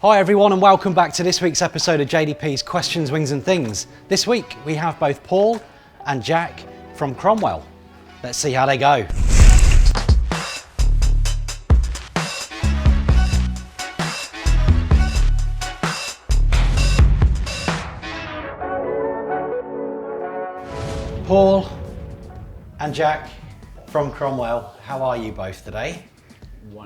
Hi everyone and welcome back to this week's episode of JDP's Questions, Wings and Things. This week we have both Paul and Jack from Cromwell. Let's see how they go. Paul and Jack from Cromwell, how are you both today?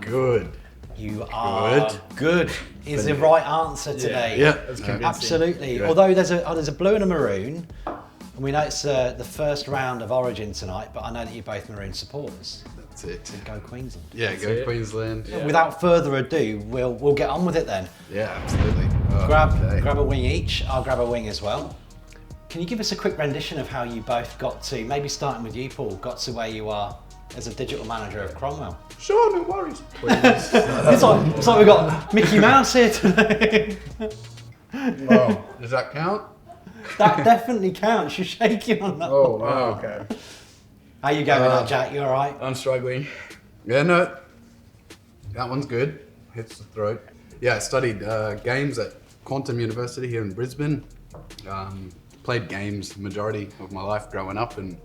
Good. You are good is the right answer today. Yeah, that's convincing. Absolutely. Good. Although there's a blue and a maroon, and we know it's the first round of Origin tonight, but I know that you're both Maroon supporters. That's it. So go Queensland. Yeah, go Queensland. Yeah. Without further ado, we'll get on with it then. Yeah, absolutely. Grab a wing each. I'll grab a wing as well. Can you give us a quick rendition of how you both got to, maybe starting with you, Paul, got to where you are as a digital manager of Cromwell? Sure, no worries. It's like we've got Mickey Mouse here today. Wow. Does that count? That definitely counts. You're shaking on that. Oh, wow. Okay. How you going with that, Jack? You all right? I'm struggling. Yeah, no. That one's good. Hits the throat. Yeah, I studied games at Quantum University here in Brisbane. Played games the majority of my life growing up, and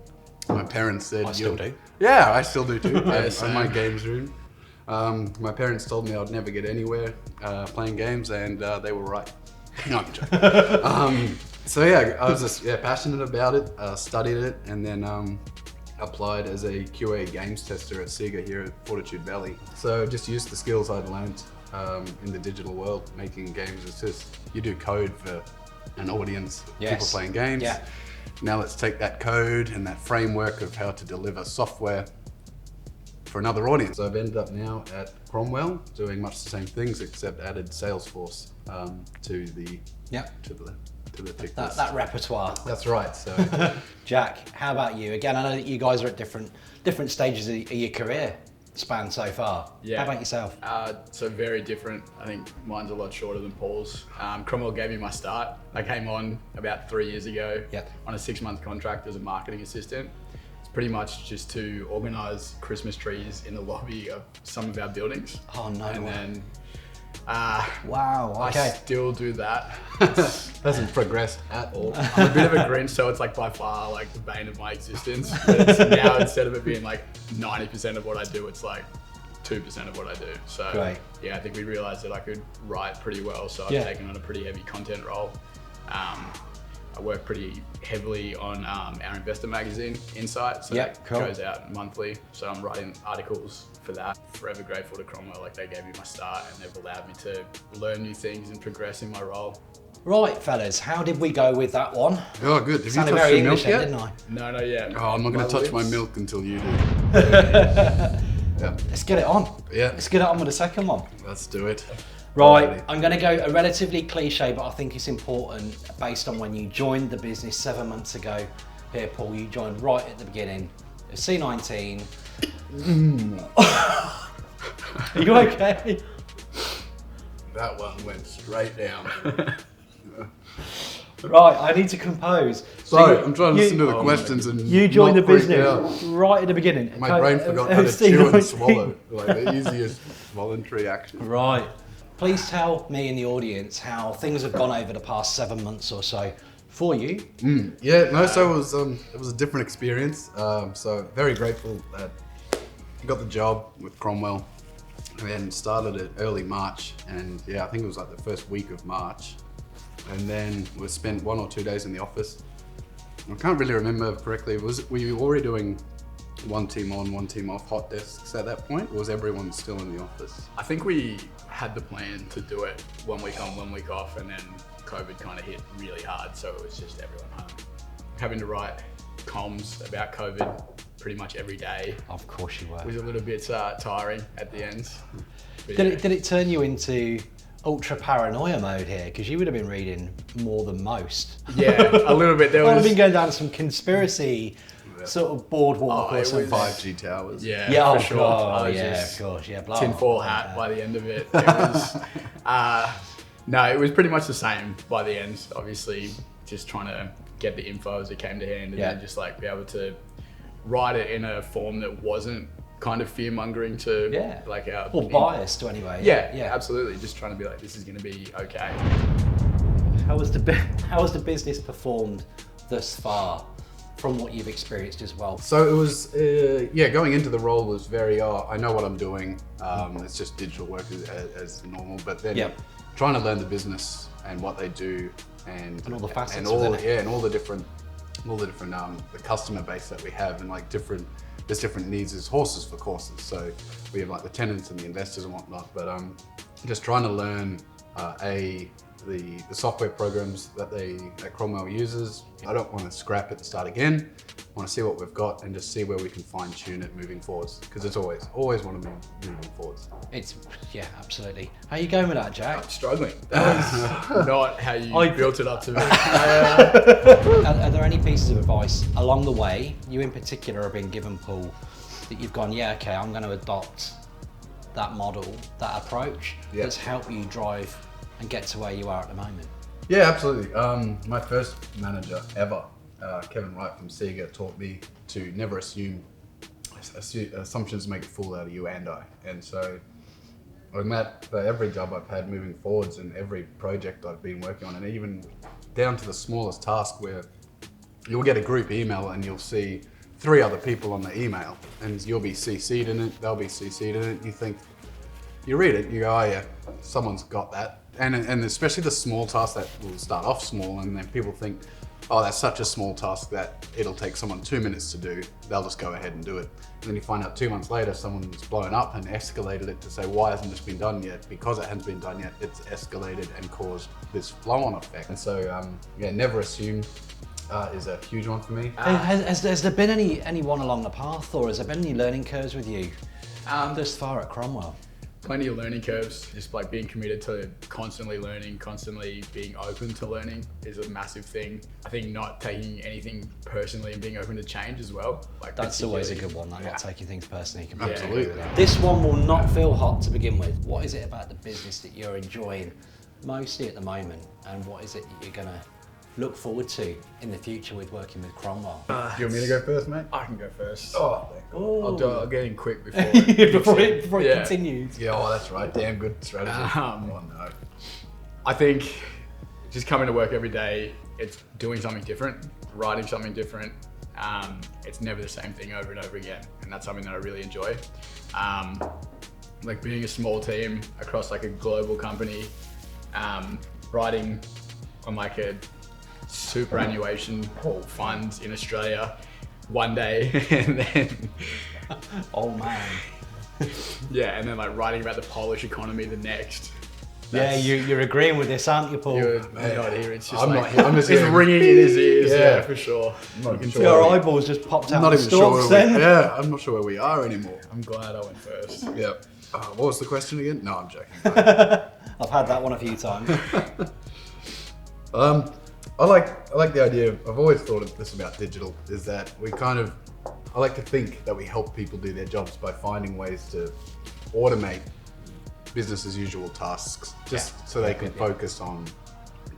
my parents said... I still do. Yeah, I still do too. Yeah, in my games room. My parents told me I'd never get anywhere playing games, and they were right. No, I'm joking. So yeah, I was just passionate about it, studied it, and then applied as a QA games tester at Sega here at Fortitude Valley. So just used the skills I'd learned in the digital world, making games. It's just, you do code for an audience, people playing games. Yeah. Now let's take that code and that framework of how to deliver software for another audience. So I've ended up now at Cromwell doing much the same things, except added Salesforce to the tick list. That repertoire. That's right. So Jack, how about you? Again, I know that you guys are at different stages of your career span so far. Yeah. How about yourself? So very different. I think mine's a lot shorter than Paul's. Cromwell gave me my start. I came on about 3 years ago on a 6-month contract as a marketing assistant. It's pretty much just to organise Christmas trees in the lobby of some of our buildings. Oh no. And then wow. Okay. I still do that. hasn't progressed at all. I'm a bit of a Grinch, so it's like by far like the bane of my existence. But it's now, instead of it being like 90% of what I do, it's like 2% of what I do. So yeah, I think we realized that I could write pretty well, so I've taken on a pretty heavy content role. I work pretty heavily on our investor magazine, Insight, so that goes out monthly. So I'm writing articles for that. Forever grateful to Cromwell, like they gave me my start and they've allowed me to learn new things and progress in my role. Right, fellas, how did we go with that one? Oh, good. Have Sounded you touched very your English milk then, yet? didn't I? No, not yet. Oh, I'm not going to touch my milk until you do. Let's get it on. Yeah. Let's get it on with the second one. Let's do it. Right, I'm going to go a relatively cliche, but I think it's important based on when you joined the business 7 months ago. Here, Paul, you joined right at the beginning of C19. Are you okay? That one went straight down. Right, I need to compose. Sorry, I'm trying to listen to the questions and you joined the not freak business out. right at the beginning. My brain forgot how to chew and swallow, like the easiest voluntary action. Right. Please tell me and the audience how things have gone over the past 7 months or so for you. Yeah, no, so it was a different experience. So very grateful that I got the job with Cromwell and then started it early March. And yeah, I think it was like the first week of March. And then we spent 1 or 2 days in the office. I can't really remember correctly. Were you already doing one team on, one team off hot desks at that point? Or was everyone still in the office? I think we had the plan to do it 1 week on, 1 week off, and then COVID kind of hit really hard, so it was just everyone home. Having to write comms about COVID pretty much every day. Of course you were. Was a little bit tiring at the end. But Did it turn you into ultra paranoia mode here? Because you would have been reading more than most. Yeah, a little bit. There I would have was been going down some conspiracy sort of boardwalk or something. 5G towers. for sure. Oh, I yeah, was of course, yeah. Blah, tinfoil blah, hat blah. by the end of it. It was, no, it was pretty much the same by the end. Obviously, just trying to get the info as it came to hand, and then just like be able to write it in a form that wasn't kind of fear mongering to like our or biased to anyway. Yeah, absolutely. Just trying to be like, this is going to be okay. How has the business performed thus far from what you've experienced as well? So it was, going into the role was very, I know what I'm doing. It's just digital work as normal, but then trying to learn the business and what they do and all the facets and all, within it. and all the different the customer base that we have, and like there's different needs. There's horses for courses, so we have like the tenants and the investors and whatnot, but just trying to learn the software programs that Cromwell uses. I don't want to scrap at the start again. I want to see what we've got and just see where we can fine tune it moving forwards, because it's always want to be moving forwards. Yeah, absolutely. How you going with that, Jack? I'm struggling. That was not how you built it up to me. Are there any pieces of advice along the way, you in particular have been given, Paul, that you've gone, okay, I'm going to adopt that model, that approach that's helped you drive and get to where you are at the moment? Yeah, absolutely. My first manager ever, Kevin Wright from Sega, taught me to never assume. Assumptions make a fool out of you and I. And so on that, for every job I've had moving forwards and every project I've been working on, and even down to the smallest task where you'll get a group email and you'll see 3 other people on the email and you'll be CC'd in it, they'll be CC'd in it. You think, you read it, you go, oh yeah, someone's got that. And especially the small tasks that will start off small, and then people think, oh, that's such a small task that it'll take someone 2 minutes to do. They'll just go ahead and do it. And then you find out 2 months later, someone's blown up and escalated it to say, why hasn't this been done yet? Because it hasn't been done yet, it's escalated and caused this flow-on effect. And so, never assume is a huge one for me. Has there been anyone along the path, or has there been any learning curves with you thus far at Cromwell? Plenty of learning curves. Just like being committed to constantly learning, constantly being open to learning is a massive thing. I think not taking anything personally and being open to change as well. Like that's always a good one, not taking things personally. Absolutely. This one will not feel hot to begin with. What is it about the business that you're enjoying mostly at the moment, and what is it that you're gonna look forward to in the future with working with Cromwell? Do you want me to go first, mate? I can go first. Oh, thank God. I'll get in quick before it continues. Yeah, that's right. Damn good strategy. Oh no. I think just coming to work every day, it's doing something different, writing something different. It's never the same thing over and over again, and that's something that I really enjoy. Like being a small team across like a global company, writing on like a superannuation fund in Australia one day, and then oh man. And then like writing about the Polish economy the next. You're agreeing with this, aren't you, Paul? You're not here. It's just I'm just it's ringing in his ears. For sure. Your eyeballs just popped out. I'm not even sure I'm not sure where we are anymore. I'm glad I went first. Yeah. What was the question again? No, I'm joking. I've had that one a few times. I like the idea. I've always thought of this about digital, is that I like to think that we help people do their jobs by finding ways to automate business as usual tasks, just so they can focus on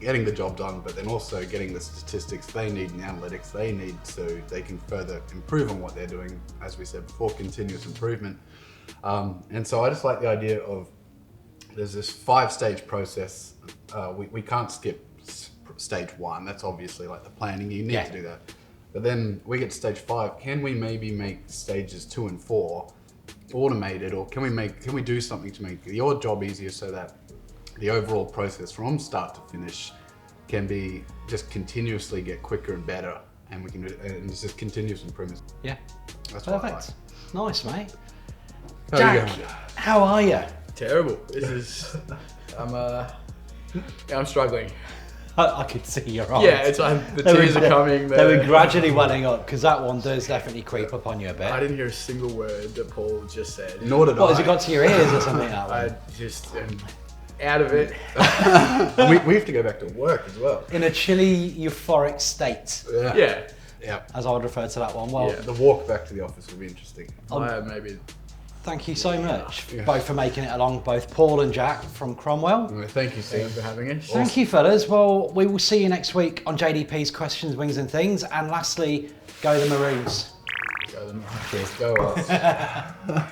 getting the job done, but then also getting the statistics they need and the analytics they need so they can further improve on what they're doing, as we said before, continuous improvement. And so I just like the idea of there's this 5-stage process. We can't skip stage 1. That's obviously like the planning. You need to do that. But then we get to stage 5. Can we maybe make stages 2 and 4 automated, or can we do something to make your job easier so that the overall process from start to finish can be just continuously get quicker and better, and we can do it, and it's just continuous improvement. Yeah, that's perfect. Nice, mate. How Jack, how are you? Terrible. This is I'm struggling. I could see your eyes. Yeah, it's the tears are coming. They were gradually welling up, because that one does definitely creep up on you a bit. I didn't hear a single word that Paul just said. Nor did I. What, has it got to your ears or something? I just am out of it. we have to go back to work as well. In a chilly, euphoric state. Yeah. As I would refer to that one. Well, the walk back to the office will be interesting. Maybe. Thank you so much, both for making it along, both Paul and Jack from Cromwell. Thank you, Steve, for having us. Thank you, fellas. Well, we will see you next week on JDP's Questions, Wings and Things. And lastly, go the Maroons. Go them. Cheers. Go us.